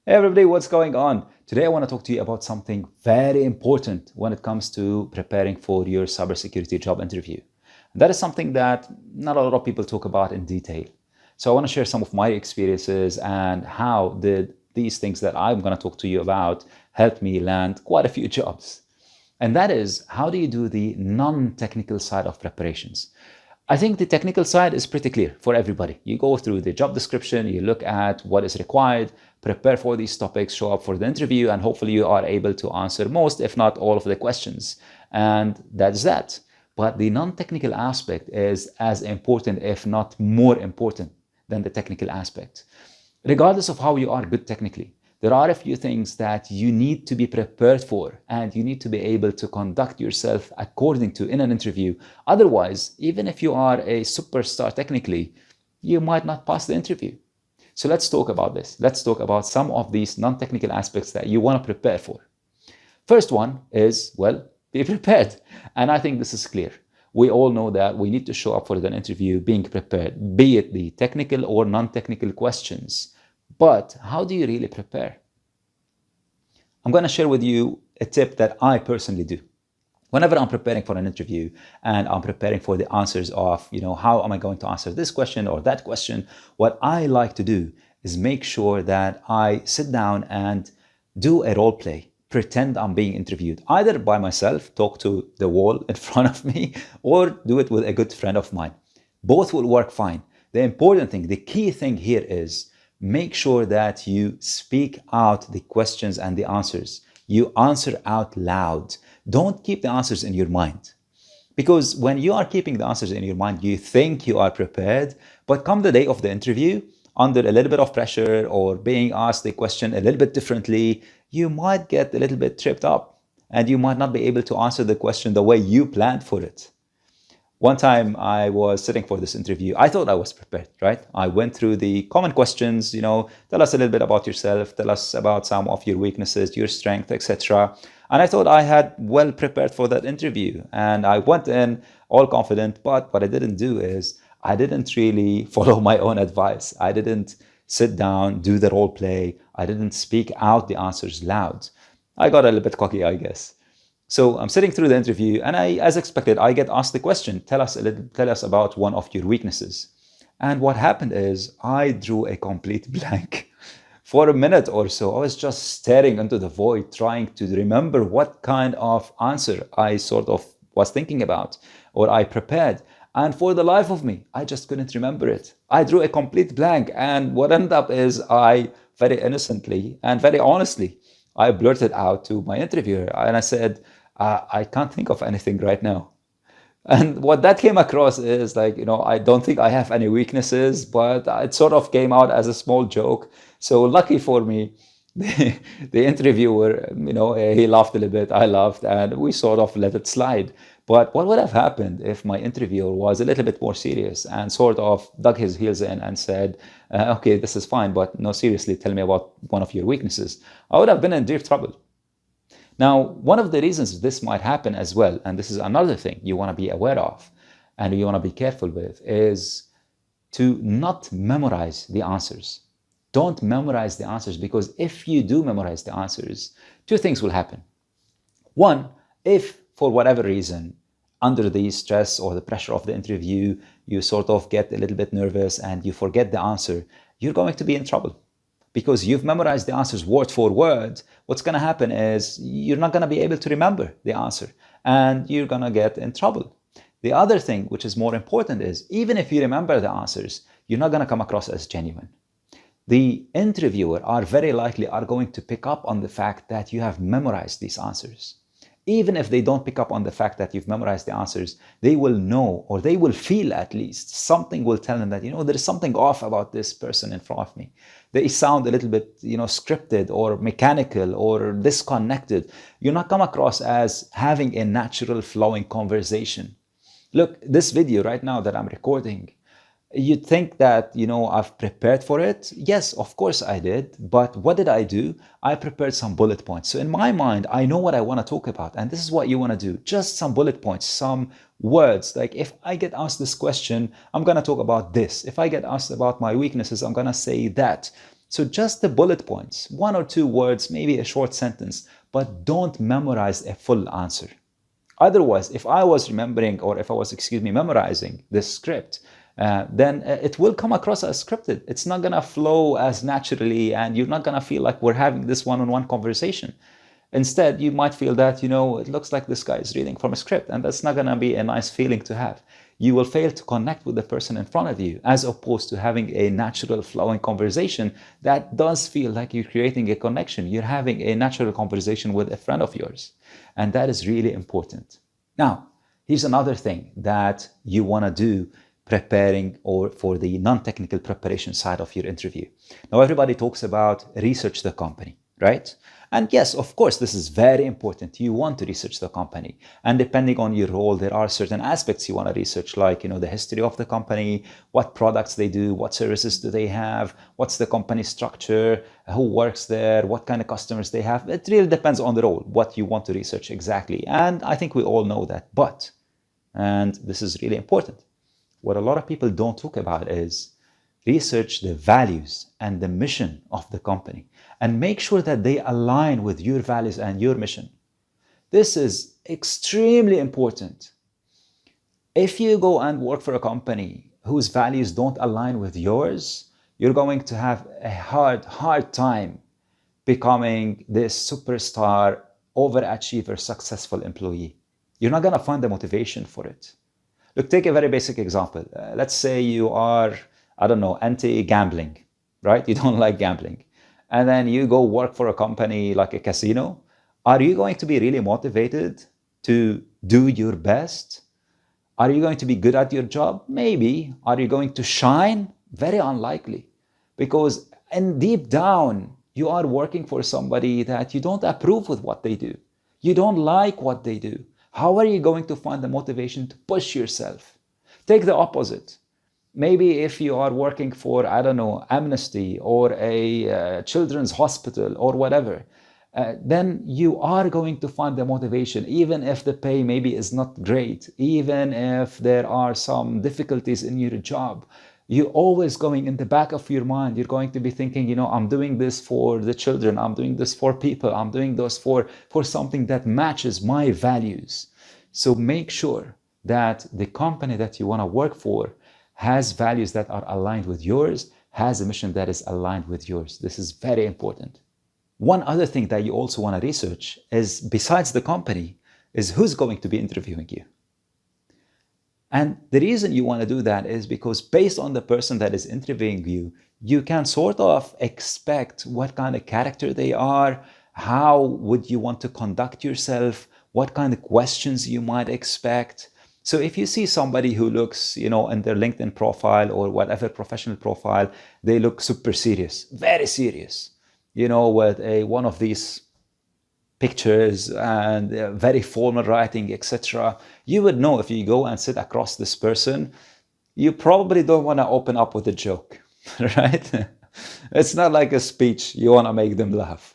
Hey everybody, what's going on? Today I want to talk to you about something very important when it comes to preparing for your cybersecurity job interview. And that is something that not a lot of people talk about in detail. So I want to share some of my experiences and how did these things that I'm going to talk to you about help me land quite a few jobs. And that is, how do you do the non-technical side of preparations? I think the technical side is pretty clear for everybody. You go through the job description, you look at what is required, prepare for these topics, show up for the interview, and hopefully you are able to answer most, if not all of the questions. And that's that. But the non-technical aspect is as important, if not more important than the technical aspect. Regardless of how you are good technically, there are a few things that you need to be prepared for, and you need to be able to conduct yourself according to in an interview. Otherwise, even if you are a superstar technically, you might not pass the interview. So let's talk about this. Let's talk about some of these non-technical aspects that you want to prepare for. First one is, well, be prepared. And I think this is clear. We all know that we need to show up for the interview being prepared, be it the technical or non-technical questions. But how do you really prepare? I'm going to share with you a tip that I personally do. Whenever I'm preparing for an interview and I'm preparing for the answers of, how am I going to answer this question or that question, what I like to do is make sure that I sit down and do a role play, pretend I'm being interviewed, either by myself, talk to the wall in front of me, or do it with a good friend of mine. Both will work fine. The important thing, the key thing here is make sure that you speak out the questions and the answers. You answer out loud. Don't keep the answers in your mind. Because when you are keeping the answers in your mind, you think you are prepared, but come the day of the interview, under a little bit of pressure or being asked the question a little bit differently, you might get a little bit tripped up and you might not be able to answer the question the way you planned for it. One time I was sitting for this interview. I thought I was prepared, right? I went through the common questions, tell us a little bit about yourself, tell us about some of your weaknesses, your strength, etc. And I thought I had well prepared for that interview. And I went in all confident, but what I didn't do is I didn't really follow my own advice. I didn't sit down, do the role play. I didn't speak out the answers loud. I got a little bit cocky, I guess. So I'm sitting through the interview and as expected, I get asked the question, tell us about one of your weaknesses. And what happened is I drew a complete blank. For a minute or so, I was just staring into the void, trying to remember what kind of answer I sort of was thinking about or I prepared. And for the life of me, I just couldn't remember it. I drew a complete blank. And what ended up is I very innocently and very honestly, I blurted out to my interviewer and I said, I can't think of anything right now. And what that came across is I don't think I have any weaknesses, but it sort of came out as a small joke. So lucky for me, the interviewer, he laughed a little bit, I laughed, and we sort of let it slide. But what would have happened if my interviewer was a little bit more serious and sort of dug his heels in and said, okay, this is fine, but no, seriously, tell me about one of your weaknesses? I would have been in deep trouble. Now, one of the reasons this might happen as well, and this is another thing you want to be aware of and you want to be careful with, is to not memorize the answers. Don't memorize the answers, because if you do memorize the answers, two things will happen. One, if for whatever reason, under the stress or the pressure of the interview, you sort of get a little bit nervous and you forget the answer, you're going to be in trouble. Because you've memorized the answers word for word, what's going to happen is you're not going to be able to remember the answer and you're going to get in trouble. The other thing, which is more important, is even if you remember the answers, you're not going to come across as genuine. The interviewer are very likely going to pick up on the fact that you have memorized these answers. Even if they don't pick up on the fact that you've memorized the answers, they will know, or they will feel at least, something will tell them that, there is something off about this person in front of me. They sound a little bit, scripted or mechanical or disconnected. You're not come across as having a natural flowing conversation. Look, this video right now that I'm recording, you'd think that, I've prepared for it. Yes, of course I did. But what did I do? I prepared some bullet points. So in my mind, I know what I want to talk about. And this is what you want to do. Just some bullet points, some words. Like if I get asked this question, I'm going to talk about this. If I get asked about my weaknesses, I'm going to say that. So just the bullet points, 1 or 2 words, maybe a short sentence, but don't memorize a full answer. Otherwise, if I was remembering, or if I was, memorizing this script, then it will come across as scripted. It's not going to flow as naturally, and you're not going to feel like we're having this one-on-one conversation. Instead, you might feel that, it looks like this guy is reading from a script, and that's not going to be a nice feeling to have. You will fail to connect with the person in front of you, as opposed to having a natural flowing conversation that does feel like you're creating a connection. You're having a natural conversation with a friend of yours. And that is really important. Now, here's another thing that you want to do preparing or for the non-technical preparation side of your interview. Now, everybody talks about research the company, right? And yes, of course, this is very important. You want to research the company. And depending on your role, there are certain aspects you want to research, like, the history of the company, what products they do, what services do they have, what's the company structure, who works there, what kind of customers they have. It really depends on the role, what you want to research exactly. And I think we all know that. But, and this is really important, what a lot of people don't talk about is research the values and the mission of the company, and make sure that they align with your values and your mission. This is extremely important. If you go and work for a company whose values don't align with yours, you're going to have a hard time becoming this superstar, overachiever, successful employee. You're not going to find the motivation for it. Look, take a very basic example. Let's say you are, anti-gambling, right? You don't like gambling. And then you go work for a company like a casino. Are you going to be really motivated to do your best? Are you going to be good at your job? Maybe. Are you going to shine? Very unlikely. Because deep down, you are working for somebody that you don't approve with what they do. You don't like what they do. How are you going to find the motivation to push yourself? Take the opposite. Maybe if you are working for, Amnesty or a children's hospital or whatever, then you are going to find the motivation, even if the pay maybe is not great, even if there are some difficulties in your job. You're always going in the back of your mind, you're going to be thinking, I'm doing this for the children, I'm doing this for people, I'm doing this for something that matches my values. So make sure that the company that you want to work for has values that are aligned with yours, has a mission that is aligned with yours. This is very important. One other thing that you also want to research is, besides the company, is who's going to be interviewing you. And the reason you want to do that is because based on the person that is interviewing you, you can sort of expect what kind of character they are, how would you want to conduct yourself, what kind of questions you might expect. So if you see somebody who looks, in their LinkedIn profile or whatever professional profile, they look super serious, very serious, with one of these pictures and very formal writing, etc. You would know if you go and sit across this person, you probably don't want to open up with a joke, right? It's not like a speech. You want to make them laugh.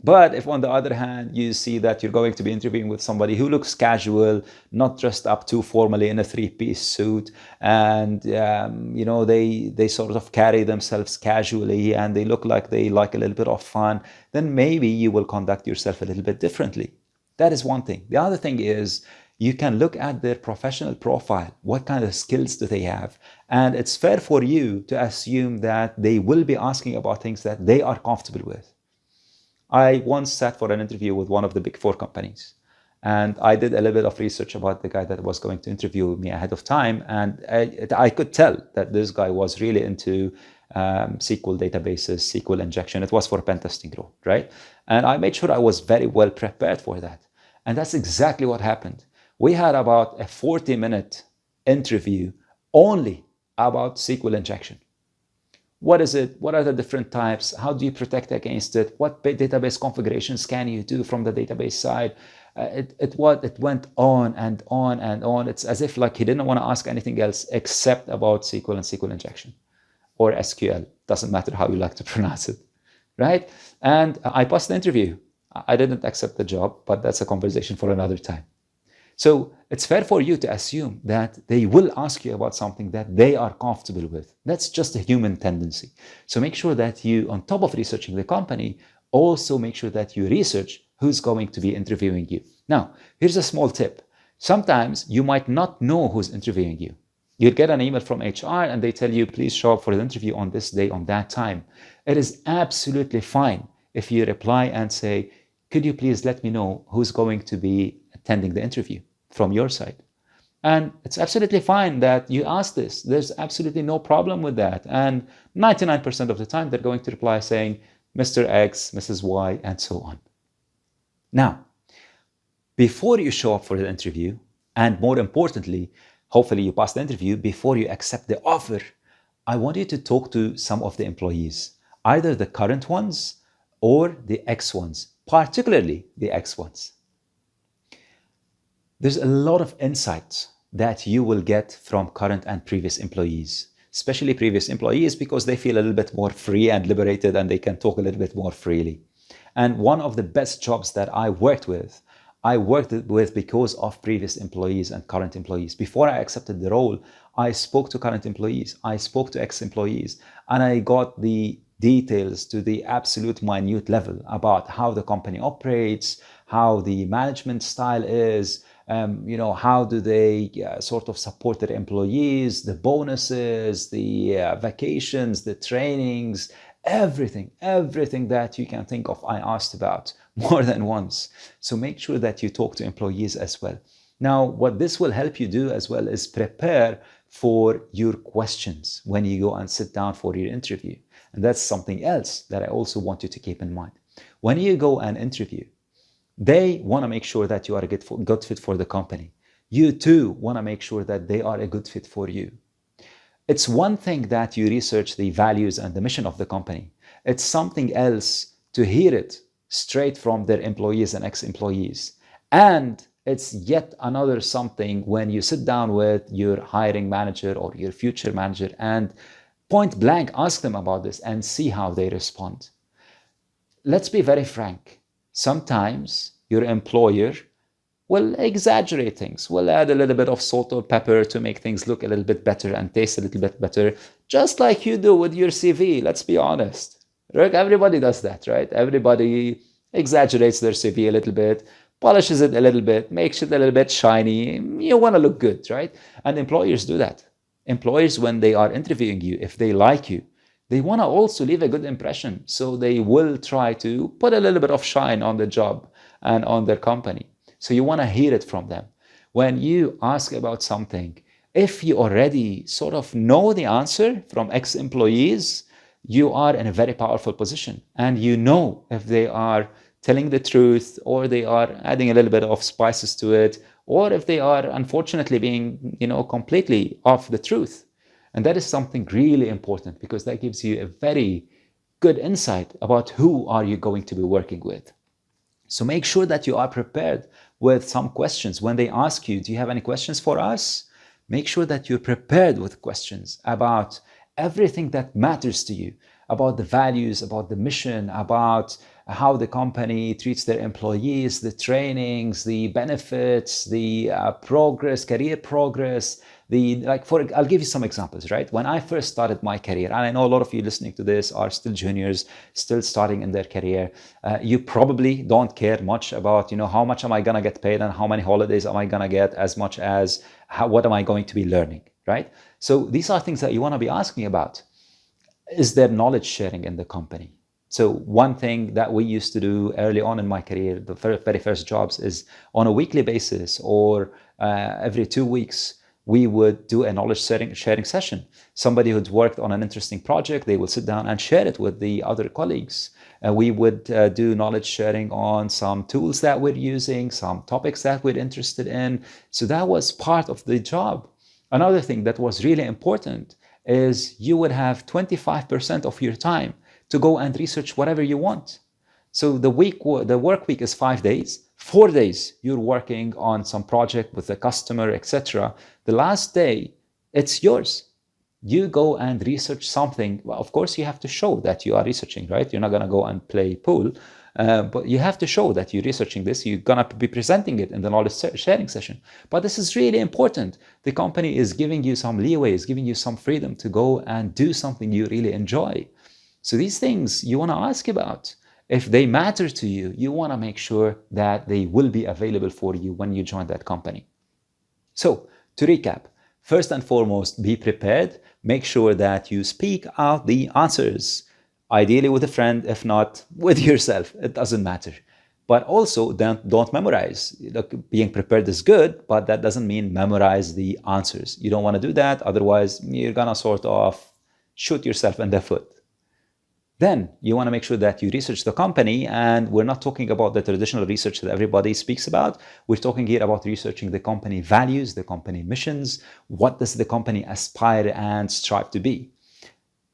But if on the other hand, you see that you're going to be interviewing with somebody who looks casual, not dressed up too formally in a three-piece suit, and they sort of carry themselves casually and they look like they like a little bit of fun, then maybe you will conduct yourself a little bit differently. That is one thing. The other thing is you can look at their professional profile. What kind of skills do they have? And it's fair for you to assume that they will be asking about things that they are comfortable with. I once sat for an interview with one of the big 4 companies, and I did a little bit of research about the guy that was going to interview me ahead of time, and I could tell that this guy was really into SQL databases, SQL injection. It was for a pen testing role, right? And I made sure I was very well prepared for that. And that's exactly what happened. We had about a 40-minute interview only about SQL injection. What is it? What are the different types? How do you protect against it? What database configurations can you do from the database side? It went on and on and on. It's as if like he didn't want to ask anything else except about SQL and SQL injection or SQL. Doesn't matter how you like to pronounce it, right? And I passed the interview. I didn't accept the job, but that's a conversation for another time. So it's fair for you to assume that they will ask you about something that they are comfortable with. That's just a human tendency. So make sure that you, on top of researching the company, also make sure that you research who's going to be interviewing you. Now, here's a small tip. Sometimes you might not know who's interviewing you. You'll get an email from HR and they tell you, please show up for the interview on this day, on that time. It is absolutely fine if you reply and say, could you please let me know who's going to be attending the interview from your side? And it's absolutely fine that you ask this. There's absolutely no problem with that. And 99% of the time, they're going to reply saying, Mr. X, Mrs. Y, and so on. Now, before you show up for the interview, and more importantly, hopefully you pass the interview, before you accept the offer, I want you to talk to some of the employees, either the current ones or the ex ones, particularly the ex ones. There's a lot of insights that you will get from current and previous employees, especially previous employees, because they feel a little bit more free and liberated and they can talk a little bit more freely. And one of the best jobs that I worked with because of previous employees and current employees. Before I accepted the role, I spoke to current employees, I spoke to ex-employees, and I got the details to the absolute minute level about how the company operates, how the management style is, how do they sort of support their employees, the bonuses, the vacations, the trainings, everything that you can think of, I asked about more than once. So make sure that you talk to employees as well. Now, what this will help you do as well is prepare for your questions when you go and sit down for your interview. And that's something else that I also want you to keep in mind. When you go and interview, they want to make sure that you are a good fit for the company. You too want to make sure that they are a good fit for you. It's one thing that you research the values and the mission of the company. It's something else to hear it straight from their employees and ex-employees. And it's yet another something when you sit down with your hiring manager or your future manager and point blank ask them about this and see how they respond. Let's be very frank. Sometimes your employer will exaggerate things, will add a little bit of salt or pepper to make things look a little bit better and taste a little bit better, just like you do with your CV, let's be honest. Right? Everybody does that, right? Everybody exaggerates their CV a little bit, polishes it a little bit, makes it a little bit shiny. You want to look good, right? And employers do that. Employers, when they are interviewing you, if they like you, they want to also leave a good impression. So they will try to put a little bit of shine on the job and on their company. So you want to hear it from them. When you ask about something, if you already sort of know the answer from ex-employees, you are in a very powerful position. And you know if they are telling the truth or they are adding a little bit of spices to it, or if they are unfortunately being, completely off the truth. And that is something really important because that gives you a very good insight about who are you going to be working with. So make sure that you are prepared with some questions. When they ask you, do you have any questions for us? Make sure that you're prepared with questions about everything that matters to you, about the values, about the mission, about how the company treats their employees, the trainings, the benefits, the career progress. I'll give you some examples, right? When I first started my career, and I know a lot of you listening to this are still juniors, still starting in their career, you probably don't care much about, how much am I gonna get paid and how many holidays am I gonna get, as much as what am I going to be learning, right? So these are things that you wanna be asking about. Is there knowledge sharing in the company? So one thing that we used to do early on in my career, the very first jobs, is on a weekly basis or every 2 weeks, we would do a knowledge sharing session. Somebody who'd worked on an interesting project, they will sit down and share it with the other colleagues. We would do knowledge sharing on some tools that we're using, some topics that we're interested in. So that was part of the job. Another thing that was really important is you would have 25% of your time to go and research whatever you want. So the work week is 5 days. 4 days you're working on some project with a customer, etc. The last day, it's yours. You go and research something. Well, of course, you have to show that you are researching, right? You're not going to go and play pool, but you have to show that you're researching this. You're going to be presenting it in the knowledge sharing session. But this is really important. The company is giving you some leeway, is giving you some freedom to go and do something you really enjoy. So these things you want to ask about. If they matter to you, you want to make sure that they will be available for you when you join that company. So to recap, first and foremost, be prepared. Make sure that you speak out the answers, ideally with a friend, if not with yourself. It doesn't matter. But also don't memorize. Look, being prepared is good, but that doesn't mean memorize the answers. You don't want to do that. Otherwise, you're going to sort of shoot yourself in the foot. Then you want to make sure that you research the company, and we're not talking about the traditional research that everybody speaks about. We're talking here about researching the company values, the company missions. What does the company aspire and strive to be?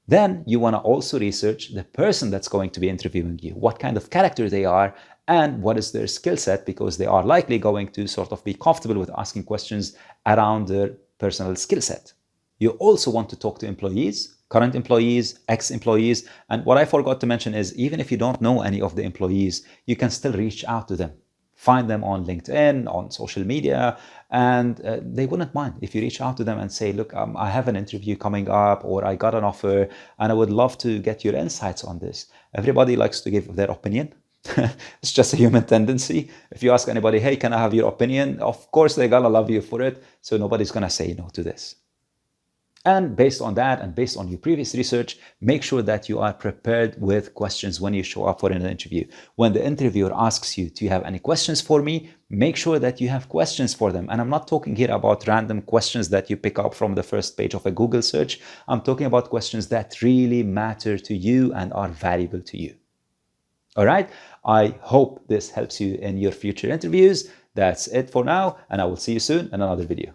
Then you want to also research the person that's going to be interviewing you, what kind of character they are, and what is their skill set, because they are likely going to sort of be comfortable with asking questions around their personal skill set. You also want to talk to employees, current employees, ex-employees. And what I forgot to mention is, even if you don't know any of the employees, you can still reach out to them. Find them on LinkedIn, on social media, and they wouldn't mind if you reach out to them and say, look, I have an interview coming up, or I got an offer, and I would love to get your insights on this. Everybody likes to give their opinion. It's just a human tendency. If you ask anybody, hey, can I have your opinion? Of course, they're gonna love you for it. So nobody's gonna say no to this. And based on that, and based on your previous research, make sure that you are prepared with questions when you show up for an interview. When the interviewer asks you, do you have any questions for me? Make sure that you have questions for them. And I'm not talking here about random questions that you pick up from the first page of a Google search. I'm talking about questions that really matter to you and are valuable to you. All right. I hope this helps you in your future interviews. That's it for now, and I will see you soon in another video.